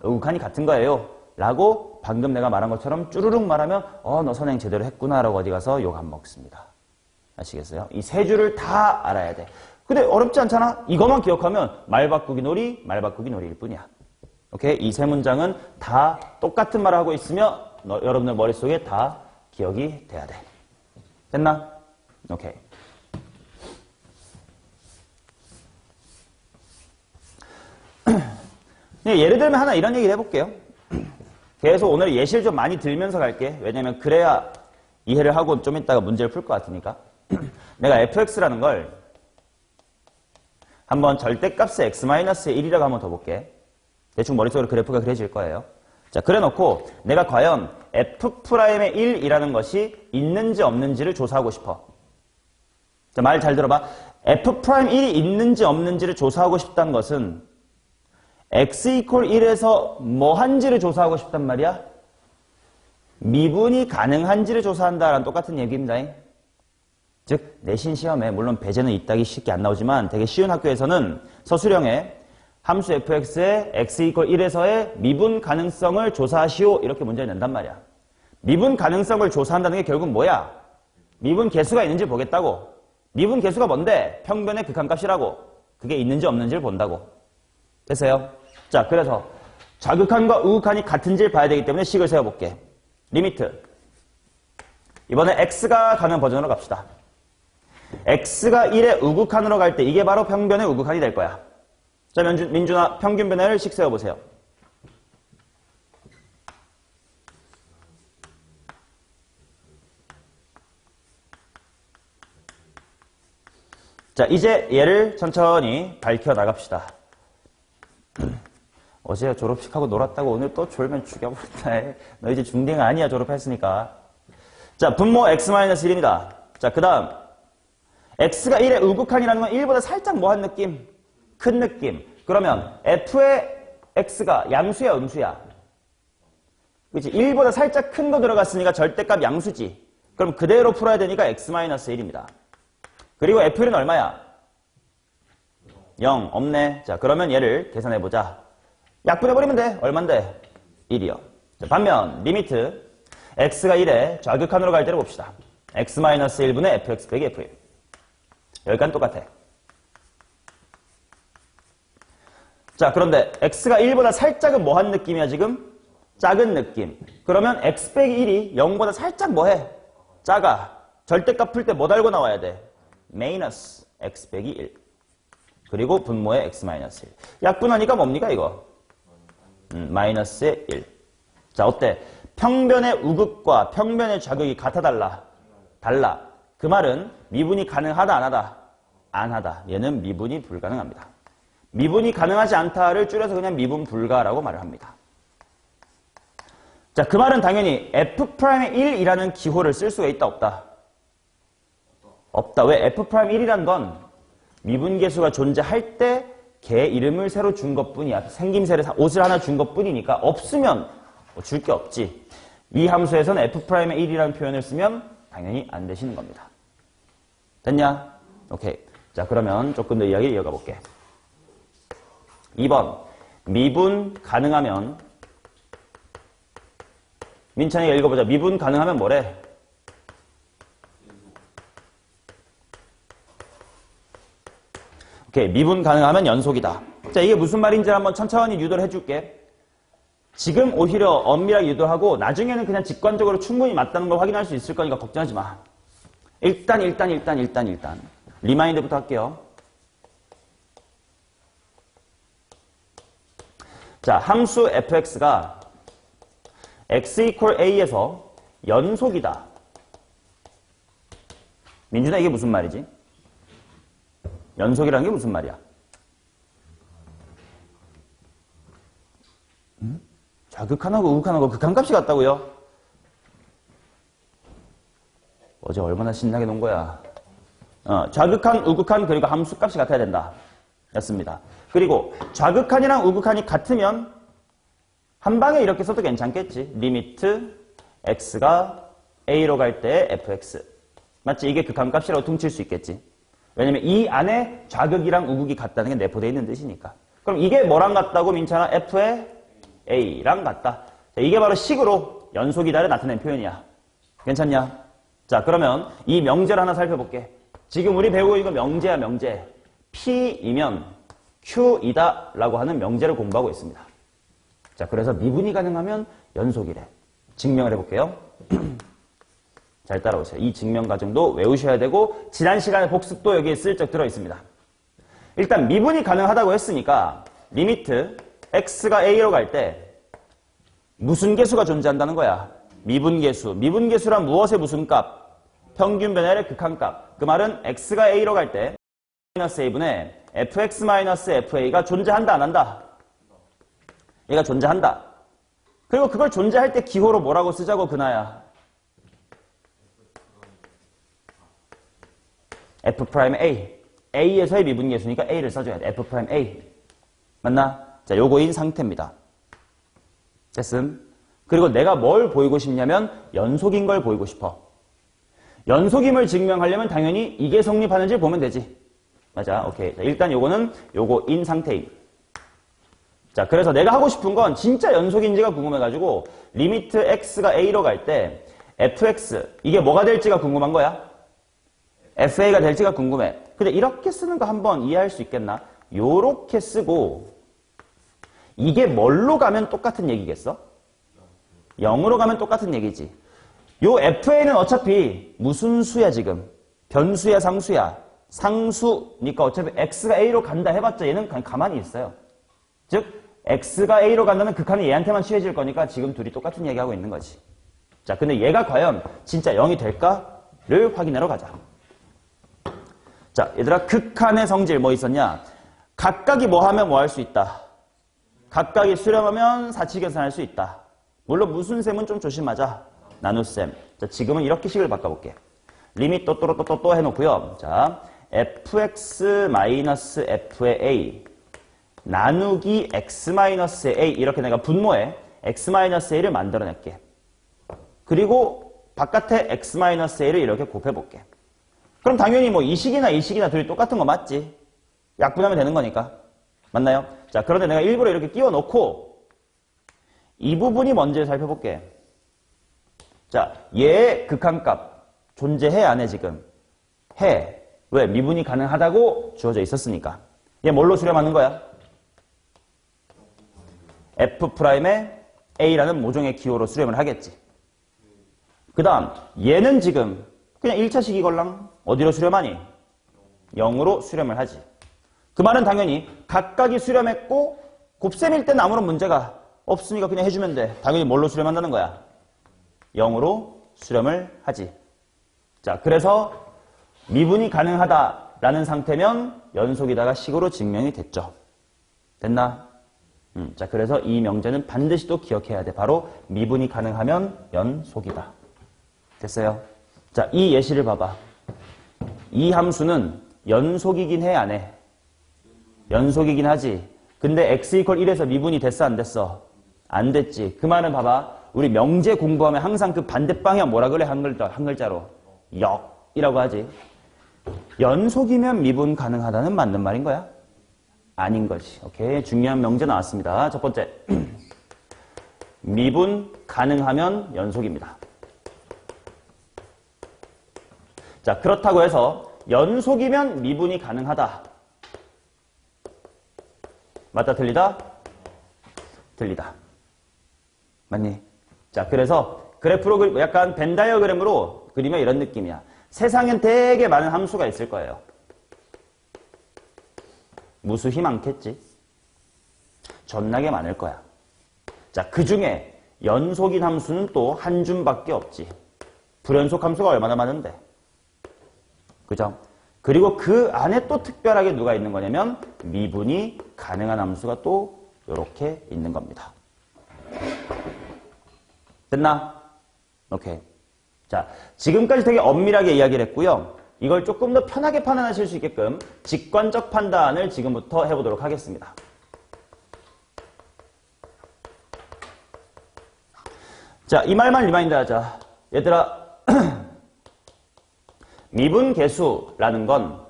우극한이 같은 거예요. 라고 방금 내가 말한 것처럼 쭈루룩 말하면 너 선행 제대로 했구나 라고 어디 가서 욕 안 먹습니다. 아시겠어요? 이 세 줄을 다 알아야 돼. 근데 어렵지 않잖아? 이것만 기억하면 말 바꾸기 놀이일 뿐이야. 오케이? 이 세 문장은 다 똑같은 말을 하고 있으며 여러분들 머릿속에 다 기억이 돼야 돼. 됐나? 오케이. 예를 들면 하나 이런 얘기를 해볼게요. 계속 오늘 예시를 좀 많이 들면서 갈게. 왜냐면 그래야 이해를 하고 좀 이따가 문제를 풀 것 같으니까. 내가 fx라는 걸 한번 절대값의 x-1이라고 한번 더 볼게. 대충 머릿속으로 그래프가 그려질 거예요. 자, 그래놓고 내가 과연 f'의 1이라는 것이 있는지 없는지를 조사하고 싶어. 자, 말 잘 들어봐. f'1이 있는지 없는지를 조사하고 싶다는 것은 x equal 1에서 뭐 한지를 조사하고 싶단 말이야? 미분이 가능한지를 조사한다라는 똑같은 얘기입니다. 즉 내신 시험에 물론 배제는 이따기 쉽게 안 나오지만 되게 쉬운 학교에서는 서술형에 함수 fx의 x 이퀄 1에서의 미분 가능성을 조사하시오. 이렇게 문제를 낸단 말이야. 미분 가능성을 조사한다는 게 결국 뭐야? 미분 계수가 있는지 보겠다고. 미분 계수가 뭔데? 평변의 극한값이라고. 그게 있는지 없는지를 본다고. 됐어요? 자, 그래서 좌극한과 우극한이 같은지를 봐야 되기 때문에 식을 세워볼게. 리미트. 이번에 x가 가는 버전으로 갑시다. x가 1의 우극한으로 갈 때 이게 바로 평변의 우극한이 될 거야. 자, 민준아, 평균 변화를 식 세워보세요. 자, 이제 얘를 천천히 밝혀나갑시다. 어제 졸업식하고 놀았다고 오늘 또 졸면 죽여버린다. 너 이제 중딩 아니야, 졸업했으니까. 자, 분모 x-1입니다. 자, 그 다음 x가 1의 우극한이라는 건 1보다 살짝 뭐한 느낌? 큰 느낌. 그러면 f의 x가 양수야, 음수야? 그치? 1보다 살짝 큰 거 들어갔으니까 절대값 양수지. 그럼 그대로 풀어야 되니까 x-1입니다. 그리고 f1은 얼마야? 0. 없네. 자, 그러면 얘를 계산해보자. 약분해버리면 돼. 얼만데? 1이요. 자, 반면 리미트 x가 1에 좌극한으로 갈 때를 봅시다. x-1분의 fx 빼기 f1. 여기까지 똑같아. 자, 그런데 x가 1보다 살짝은 뭐한 느낌이야 지금? 작은 느낌. 그러면 x 빼기 1이 0보다 살짝 뭐해? 작아. 절대값 풀 때 뭐 달고 나와야 돼? 마이너스 x 빼기 1. 그리고 분모의 x-1. 약분하니까 뭡니까 이거? 마이너스의 1. 자, 어때? 평변의 우극과 평변의 좌극이 같아 달라? 달라. 그 말은 미분이 가능하다 안 하다? 안 하다. 얘는 미분이 불가능합니다. 미분이 가능하지 않다를 줄여서 그냥 미분 불가라고 말을 합니다. 자, 그 말은 당연히 f'의 1이라는 기호를 쓸 수가 있다 없다? 없다. 왜? f'1이란 건 미분계수가 존재할 때 걔 이름을 새로 준 것뿐이야. 생김새를 옷을 하나 준 것뿐이니까 없으면 뭐 줄 게 없지. 이 함수에서는 f'의 1이라는 표현을 쓰면 당연히 안 되시는 겁니다. 됐냐? 오케이. 자, 그러면 조금 더 이야기를 이어가 볼게. 2번. 미분 가능하면 민찬이가 읽어보자. 미분 가능하면 뭐래? 오케이. 미분 가능하면 연속이다. 자, 이게 무슨 말인지 한번 천천히 유도를 해줄게. 지금 오히려 엄밀하게 유도하고 나중에는 그냥 직관적으로 충분히 맞다는 걸 확인할 수 있을 거니까 걱정하지 마. 일단 리마인드부터 할게요. 자, 함수 fx가 x 이퀄 a에서 연속이다. 민준아, 이게 무슨 말이지? 연속이라는 게 무슨 말이야? 좌극한하고 우극한하고 극한값이 같다고요? 어제 얼마나 신나게 논 거야. 좌극한, 우극한, 그리고 함수값이 같아야 된다. 였습니다. 그리고 좌극한이랑 우극한이 같으면 한 방에 이렇게 써도 괜찮겠지. 리미트 x가 a로 갈 때 fx. 맞지? 이게 극한값이라고 퉁칠 수 있겠지. 왜냐면 이 안에 좌극이랑 우극이 같다는 게 내포되어 있는 뜻이니까. 그럼 이게 뭐랑 같다고 민찬아? f의 a랑 같다. 자, 이게 바로 식으로 연속이다를 나타낸 표현이야. 괜찮냐? 자, 그러면 이 명제를 하나 살펴볼게. 지금 우리 배우고 있는 거 명제야, 명제. P이면 Q이다 라고 하는 명제를 공부하고 있습니다. 자, 그래서 미분이 가능하면 연속이래. 증명을 해볼게요. 잘 따라오세요. 이 증명 과정도 외우셔야 되고 지난 시간에 복습도 여기에 슬쩍 들어있습니다. 일단 미분이 가능하다고 했으니까 리미트 x가 a로 갈 때 무슨 계수가 존재한다는 거야? 미분계수. 미분계수란 무엇의 무슨 값? 평균 변화의 극한값. 그 말은 x가 a로 갈 때 -a분의 fx-fa가 존재한다 안 한다? 얘가 존재한다. 그리고 그걸 존재할 때 기호로 뭐라고 쓰자고 그나야? f'A. A에서의 미분계수니까 A를 써줘야 돼. f'A. 맞나? 자, 요거인 상태입니다. 됐음? 그리고 내가 뭘 보이고 싶냐면 연속인 걸 보이고 싶어. 연속임을 증명하려면 당연히 이게 성립하는지 보면 되지. 맞아. 오케이. 자, 일단 요거는 요거인 상태임. 자, 그래서 내가 하고 싶은 건 진짜 연속인지가 궁금해가지고 리미트 x가 a로 갈 때 fx 이게 뭐가 될지가 궁금한 거야. fa가 될지가 궁금해. 근데 이렇게 쓰는 거 한번 이해할 수 있겠나? 요렇게 쓰고 이게 뭘로 가면 똑같은 얘기겠어? 0으로 가면 똑같은 얘기지. 요 fa는 어차피 무슨 수야 지금? 변수야 상수야? 상수니까 어차피 x가 a로 간다 해봤자 얘는 그냥 가만히 있어요. 즉 x가 a로 간다는 극한이 얘한테만 취해질 거니까 지금 둘이 똑같은 얘기하고 있는 거지. 자, 근데 얘가 과연 진짜 0이 될까를 확인하러 가자. 자, 얘들아 극한의 성질 뭐 있었냐? 각각이 뭐 하면 뭐 할 수 있다. 각각이 수렴하면 사치 계산할 수 있다. 물론 무슨 셈은 좀 조심하자. 나눗셈. 자, 지금은 이렇게 식을 바꿔볼게. 리밋 또 해놓고요. 자, fx-f의 a 나누기 x-의 a 이렇게 내가 분모에 x-a를 만들어낼게. 그리고 바깥에 x-a를 이렇게 곱해볼게. 그럼 당연히 뭐 이 식이나 둘이 똑같은 거 맞지? 약분하면 되는 거니까. 맞나요? 자, 그런데 내가 일부러 이렇게 끼워 놓고 이 부분이 뭔지 살펴볼게. 자, 얘의 극한값 존재해 안 해 지금? 해. 왜? 미분이 가능하다고 주어져 있었으니까. 얘 뭘로 수렴하는 거야? F'의 A라는 모종의 기호로 수렴을 하겠지. 그 다음 얘는 지금 그냥 1차식 이걸랑 어디로 수렴하니? 0으로 수렴을 하지. 그 말은 당연히 각각이 수렴했고 곱셈일 때는 아무런 문제가 없으니까 그냥 해주면 돼. 당연히 뭘로 수렴한다는 거야? 0으로 수렴을 하지. 자, 그래서 미분이 가능하다라는 상태면 연속이다가 식으로 증명이 됐죠. 됐나? 자, 그래서 이 명제는 반드시 또 기억해야 돼. 바로 미분이 가능하면 연속이다. 됐어요? 자, 이 예시를 봐봐. 이 함수는 연속이긴 해, 안 해? 연속이긴 하지. 근데 x = 1에서 미분이 됐어, 안 됐어? 안 됐지. 그 말은 봐봐. 우리 명제 공부하면 항상 그 반대 방향 뭐라 그래? 한 글자로. 역이라고 하지. 연속이면 미분 가능하다는 맞는 말인 거야? 아닌 거지. 오케이. 중요한 명제 나왔습니다. 첫 번째. 미분 가능하면 연속입니다. 자, 그렇다고 해서 연속이면 미분이 가능하다. 맞다, 틀리다? 틀리다. 맞니? 자, 그래서 그래프로 약간 벤 다이어그램으로 그리면 이런 느낌이야. 세상엔 되게 많은 함수가 있을 거예요. 무수히 많겠지. 존나게 많을 거야. 자, 그 중에 연속인 함수는 또 한 줌밖에 없지. 불연속 함수가 얼마나 많은데. 그죠? 그리고 그 안에 또 특별하게 누가 있는 거냐면 미분이 가능한 함수가 또 이렇게 있는 겁니다. 됐나? 오케이. 자, 지금까지 되게 엄밀하게 이야기를 했고요. 이걸 조금 더 편하게 판단하실 수 있게끔 직관적 판단을 지금부터 해보도록 하겠습니다. 자, 이 말만 리마인드 하자. 얘들아, 미분 계수라는 건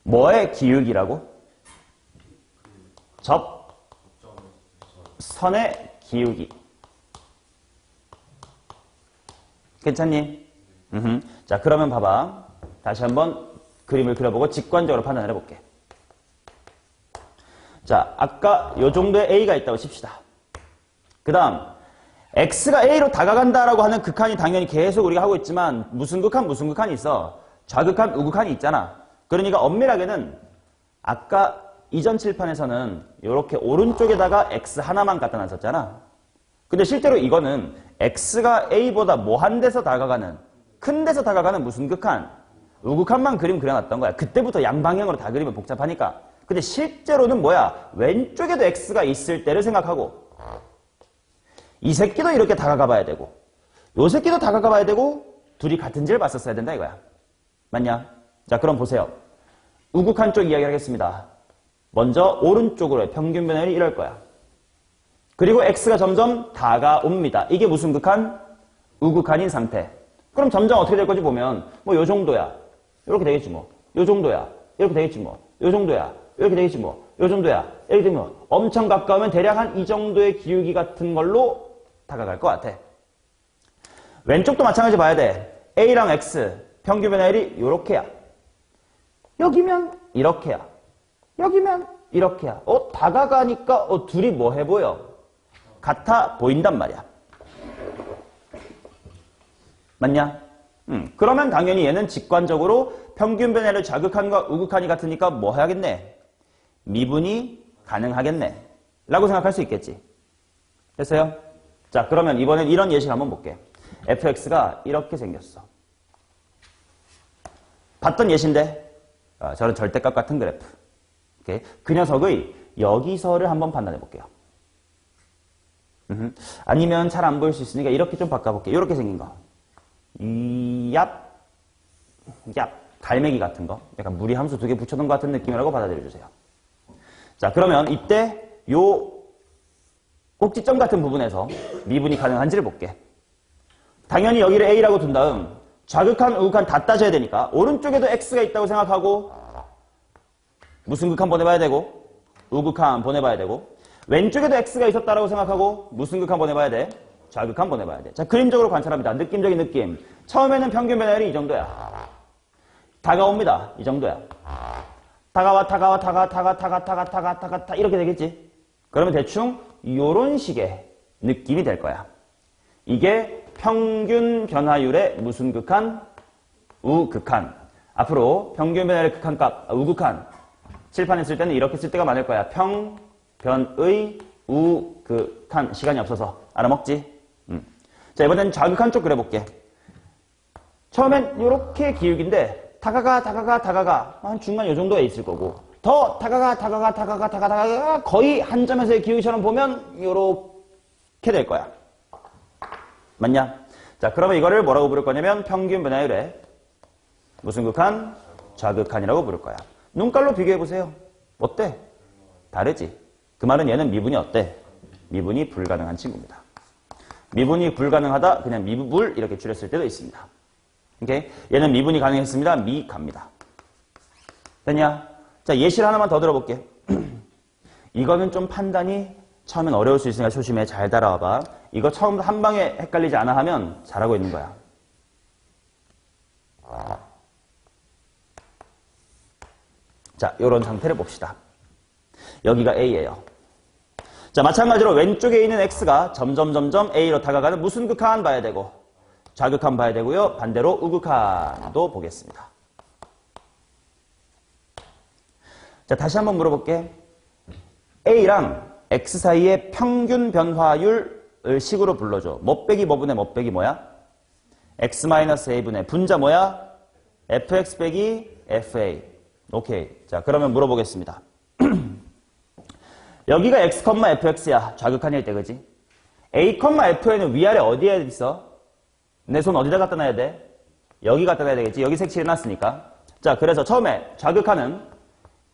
뭐의 기울기라고? 접선의 기울기. 괜찮니? 자, 그러면 봐봐. 다시 한번 그림을 그려보고 직관적으로 판단을 해볼게. 자, 아까 요 정도의 A가 있다고 칩시다. 그 다음 X가 A로 다가간다라고 하는 극한이 당연히 계속 우리가 하고 있지만 무슨 극한이 있어? 좌극한, 우극한이 있잖아. 그러니까 엄밀하게는 아까 이전 칠판에서는 이렇게 오른쪽에다가 X 하나만 갖다 놨었잖아. 근데 실제로 이거는 X가 A보다 뭐한 데서 다가가는, 큰 데서 다가가는 무슨 극한? 우극한만 그림 그려놨던 거야. 그때부터 양방향으로 다 그리면 복잡하니까. 근데 실제로는 뭐야? 왼쪽에도 X가 있을 때를 생각하고 이 새끼도 이렇게 다가가 봐야 되고 요 새끼도 다가가 봐야 되고 둘이 같은 지를 봤었어야 된다 이거야. 맞냐? 자, 그럼 보세요. 우극한 쪽 이야기 하겠습니다. 먼저 오른쪽으로 평균 변화율이 이럴 거야. 그리고 X가 점점 다가옵니다. 이게 무슨 극한? 우극한인 상태. 그럼 점점 어떻게 될 거지 보면 뭐 요 정도야. 이렇게 되겠지 뭐. 요 정도야. 이렇게 되겠지 뭐. 요 정도야. 이렇게 되겠지 뭐. 요 정도야. 예를 들면 엄청 가까우면 대략 한 이 정도의 기울기 같은 걸로 다가갈 것 같아. 왼쪽도 마찬가지 봐야 돼. A랑 X 평균 변화율이 요렇게야. 여기면 이렇게야. 여기면 이렇게야. 다가가니까 둘이 뭐 해 보여? 같아 보인단 말이야. 맞냐? 그러면 당연히 얘는 직관적으로 평균 변화를 자극한과 우극한이 같으니까 뭐 해야겠네? 미분이 가능하겠네. 라고 생각할 수 있겠지. 됐어요? 자, 그러면 이번엔 이런 예시를 한번 볼게. fx가 이렇게 생겼어. 봤던 예시인데 저는 절대값 같은 그래프. 오케이? 그 녀석의 여기서를 한번 판단해 볼게요. 아니면 잘 안 보일 수 있으니까 이렇게 좀 바꿔볼게요. 이렇게 생긴 거. 얍, 갈매기 같은 거. 약간 무리 함수 2개 붙여놓은 것 같은 느낌이라고 받아들여주세요. 자, 그러면 이때 요 꼭지점 같은 부분에서 미분이 가능한지를 볼게. 당연히 여기를 A라고 둔 다음 좌극한, 우극한 다 따져야 되니까 오른쪽에도 X가 있다고 생각하고 무슨 극한 보내봐야 되고 우극한 보내봐야 되고 왼쪽에도 X가 있었다라고 생각하고 무슨 극한 보내봐야 돼? 좌극한 보내봐야 돼. 자, 그림적으로 관찰합니다. 느낌적인 느낌. 처음에는 평균 변화율이 이 정도야. 다가옵니다. 이 정도야. 다가와 이렇게 되겠지. 그러면 대충 요런 식의 느낌이 될 거야. 이게 평균 변화율의 무슨 극한? 우극한. 앞으로 평균 변화율의 극한값, 우극한. 칠판에 쓸 때는 이렇게 쓸 때가 많을 거야. 변의 우극한. 시간이 없어서 알아먹지? 자, 이번엔 좌극한 쪽 그려볼게. 처음엔 이렇게 기울기인데 다가가 한 중간 요 정도에 있을 거고 더 다가가 거의 한 점에서의 기울기처럼 보면 요렇게 될 거야. 맞냐? 자, 그러면 이거를 뭐라고 부를 거냐면 평균 변화율의 무슨 극한? 좌극한이라고 부를 거야. 눈깔로 비교해보세요. 어때? 다르지? 그 말은 얘는 미분이 어때? 미분이 불가능한 친구입니다. 미분이 불가능하다, 그냥 미불 이렇게 줄였을 때도 있습니다. 오케이? 얘는 미분이 가능했습니다. 미갑니다. 됐냐? 자, 예시를 하나만 더 들어볼게. 이거는 좀 판단이 처음엔 어려울 수 있으니까 조심해. 잘 따라와봐. 이거 처음부터 한 방에 헷갈리지 않아 하면 잘하고 있는 거야. 자, 요런 상태를 봅시다. 여기가 A예요. 자, 마찬가지로 왼쪽에 있는 X가 점점 A로 다가가는 무슨 극한 봐야 되고 좌극한 봐야 되고요. 반대로 우극한도 보겠습니다. 자, 다시 한번 물어볼게. A랑 X 사이의 평균 변화율을 식으로 불러줘. 뭐 빼기 뭐분의 뭐 빼기 뭐야? X-A분의 분자 뭐야? fx 빼기 fa. 오케이. 자, 그러면 물어보겠습니다. 여기가 x, fx야. 좌극한일 때, 그지? a, f는 위아래 어디에 있어? 내 손 어디다 갖다 놔야 돼? 여기 갖다 놔야 되겠지? 여기 색칠해 놨으니까. 자, 그래서 처음에 좌극한은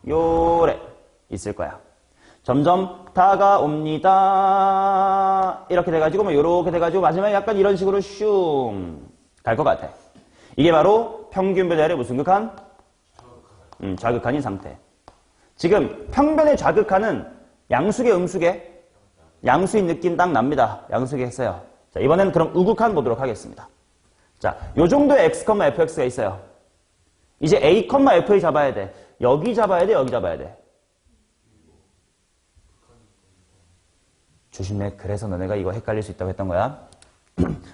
요래 있을 거야. 점점 다가옵니다. 이렇게 돼가지고 뭐 요렇게 돼가지고 마지막에 약간 이런 식으로 슝 갈 것 같아. 이게 바로 평균 변화율의 무슨 극한? 좌극한인 상태. 지금 평변의 좌극한은 양수계, 음수계? 양수인 느낌 딱 납니다. 양수계 했어요. 자, 이번에는 그럼 우극한 보도록 하겠습니다. 자, 요 정도의 x, fx가 있어요. 이제 a, fa 잡아야 돼. 여기 잡아야 돼, 여기 잡아야 돼. 조심해. 그래서 너네가 이거 헷갈릴 수 있다고 했던 거야.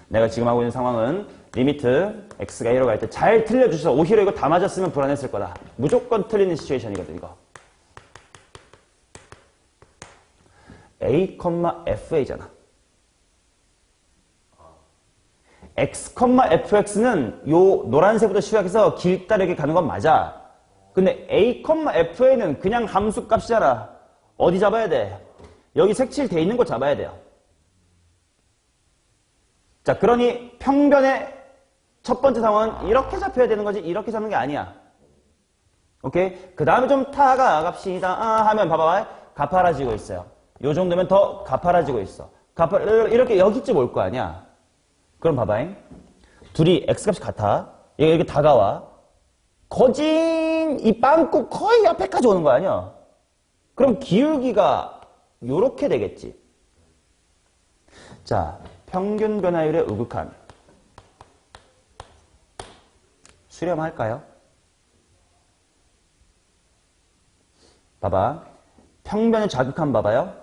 내가 지금 하고 있는 상황은 리미트 x가 1로 갈 때 잘 틀려주셔서 오히려 이거 다 맞았으면 불안했을 거다. 무조건 틀리는 시츄에이션이거든, 이거. a, fa잖아. x, fx는 요 노란색부터 시작해서 길다랗게 가는 건 맞아. 근데 a, fa는 그냥 함수 값이잖아. 어디 잡아야 돼? 여기 색칠돼 있는 거 잡아야 돼요. 자, 그러니 평변의 첫 번째 상황은 이렇게 잡혀야 되는 거지 이렇게 잡는 게 아니야. 오케이? 그 다음에 좀 다가갑시다 하면 봐봐. 가파라지고 있어요. 요 정도면 더 가파라지고 있어. 이렇게 여기쯤 올 거 아니야. 그럼 봐봐잉. 둘이 x값이 같아. 얘가 이렇게 다가와. 거진 이 빵꾸 거의 옆에까지 오는 거 아니야. 그럼 기울기가 요렇게 되겠지. 자, 평균 변화율의 우극한. 수렴할까요? 봐봐. 평변의 좌극한 봐봐요.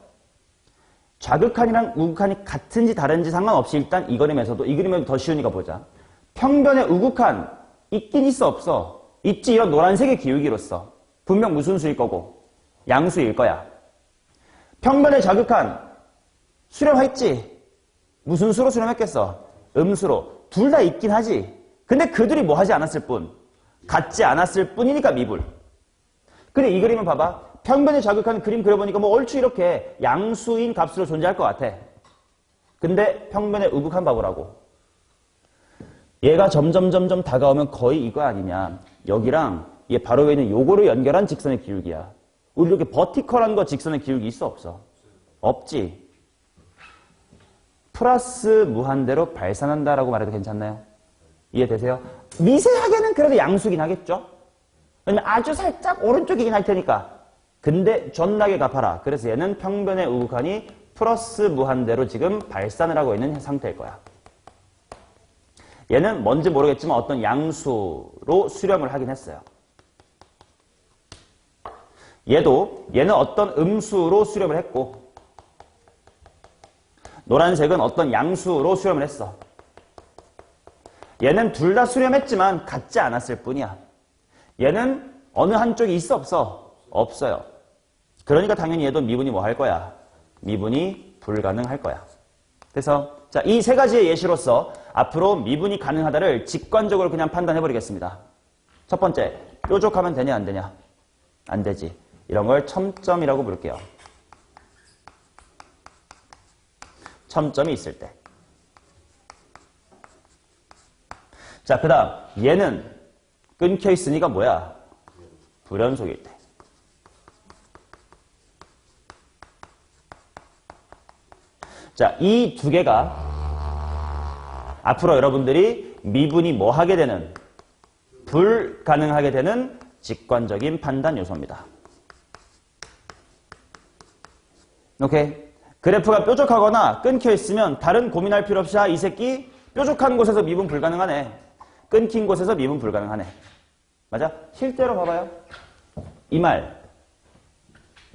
좌극한이랑 우극한이 같은지 다른지 상관없이 일단 이 그림에서도, 이 그림은 더 쉬우니까 보자. 평변의 우극한 있긴 있어 없어? 있지. 이런 노란색의 기울기로서 분명 무슨 수일 거고 양수일 거야. 평변의 좌극한 수렴했지. 무슨 수로 수렴했겠어? 음수로. 둘 다 있긴 하지. 근데 그들이 뭐 하지 않았을 뿐, 같지 않았을 뿐이니까 미불. 근데 이 그림은 봐봐. 평변의 좌극한 그림 그려보니까 뭐 얼추 이렇게 양수인 값으로 존재할 것 같아. 근데 평변의 우극한 봐보라고. 얘가 점점 다가오면 거의 이거 아니냐. 여기랑 얘 바로 위에 있는 요거를 연결한 직선의 기울기야. 우리 이렇게 버티컬한 거 직선의 기울기 있어 없어? 없지. 플러스 무한대로 발산한다라고 말해도 괜찮나요? 이해되세요? 미세하게는 그래도 양수긴 하겠죠? 왜냐면 아주 살짝 오른쪽이긴 할 테니까. 근데 존나게 갚아라. 그래서 얘는 평변의 우극한이 플러스 무한대로 지금 발산을 하고 있는 상태일 거야. 얘는 뭔지 모르겠지만 어떤 양수로 수렴을 하긴 했어요. 얘는 어떤 음수로 수렴을 했고, 노란색은 어떤 양수로 수렴을 했어. 얘는 둘 다 수렴했지만 같지 않았을 뿐이야. 얘는 어느 한쪽이 있어 없어? 없어요. 그러니까 당연히 얘도 미분이 뭐 할 거야? 미분이 불가능할 거야. 그래서 자, 이 세 가지의 예시로서 앞으로 미분이 가능하다를 직관적으로 그냥 판단해 버리겠습니다. 첫 번째, 뾰족하면 되냐 안 되냐? 안 되지. 이런 걸 첨점이라고 부를게요. 첨점이 있을 때. 자, 그 다음 얘는 끊겨 있으니까 뭐야? 불연속일 때. 자, 이 두 개가 앞으로 여러분들이 미분이 뭐 하게 되는, 불가능하게 되는 직관적인 판단 요소입니다. 오케이? 그래프가 뾰족하거나 끊겨 있으면 다른 고민할 필요 없이 이 새끼 뾰족한 곳에서 미분 불가능하네. 끊긴 곳에서 미분 불가능하네. 맞아? 실제로 봐봐요. 이 말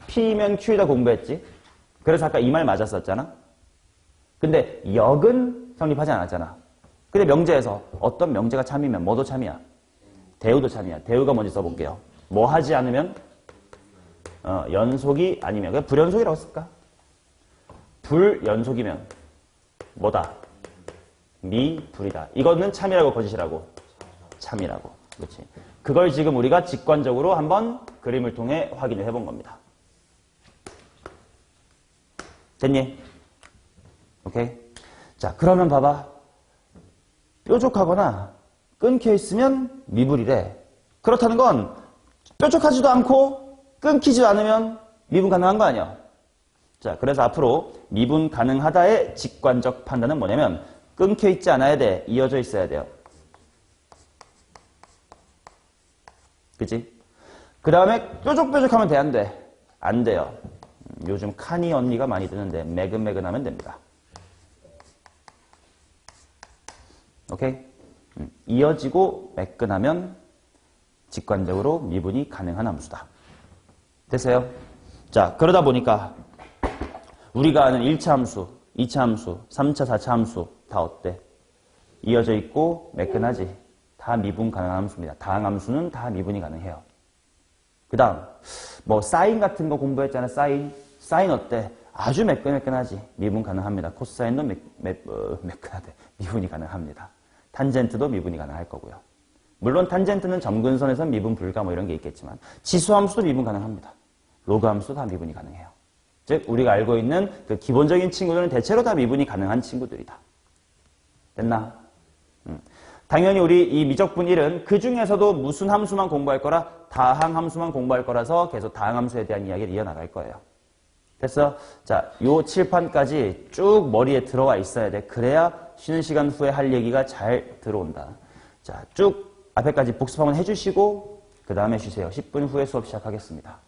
P면 Q이다 공부했지? 그래서 아까 이 말 맞았었잖아? 근데 역은 성립하지 않았잖아. 근데 명제에서 어떤 명제가 참이면 뭐도 참이야? 대우도 참이야. 대우가 뭔지 써볼게요. 뭐 하지 않으면? 연속이 아니면, 그냥 불연속이라고 쓸까? 불연속이면 뭐다? 미불이다. 이거는 참이라고 거짓이라고? 참이라고. 그렇지. 그걸 지금 우리가 직관적으로 한번 그림을 통해 확인을 해본 겁니다. 됐니? 오케이? 자, 그러면 봐봐. 뾰족하거나 끊겨 있으면 미불이래. 그렇다는 건 뾰족하지도 않고 끊기지도 않으면 미분 가능한 거 아니야? 자, 그래서 앞으로 미분 가능하다의 직관적 판단은 뭐냐면 끊겨 있지 않아야 돼. 이어져 있어야 돼요. 그치? 그 다음에 뾰족뾰족하면 돼, 안 돼? 안 돼요. 요즘 카니 언니가 많이 드는데 매근매근하면 됩니다. 오케이? 이어지고 매끈하면 직관적으로 미분이 가능한 함수다. 됐어요? 자, 그러다 보니까 우리가 아는 1차 함수, 2차 함수, 3차, 4차 함수 다 어때? 이어져 있고 매끈하지? 다 미분 가능한 함수입니다. 다항 함수는 다 미분이 가능해요. 그 다음 뭐 사인 같은 거 공부했잖아. 사인 어때? 아주 매끈매끈하지? 미분 가능합니다. 코사인도 매끈하대. 미분이 가능합니다. 탄젠트도 미분이 가능할 거고요. 물론 탄젠트는 점근선에서 미분 불가 뭐 이런 게 있겠지만 지수함수도 미분 가능합니다. 로그 함수도 다 미분이 가능해요. 즉 우리가 알고 있는 그 기본적인 친구들은 대체로 다 미분이 가능한 친구들이다. 됐나? 당연히 우리 이 미적분 1은 그 중에서도 무슨 함수만 공부할 거라? 다항 함수만 공부할 거라서 계속 다항 함수에 대한 이야기를 이어나갈 거예요. 됐어? 자, 요 칠판까지 쭉 머리에 들어와 있어야 돼. 그래야 쉬는 시간 후에 할 얘기가 잘 들어온다. 자, 쭉 앞에까지 복습 한번 해주시고 그 다음에 쉬세요. 10분 후에 수업 시작하겠습니다.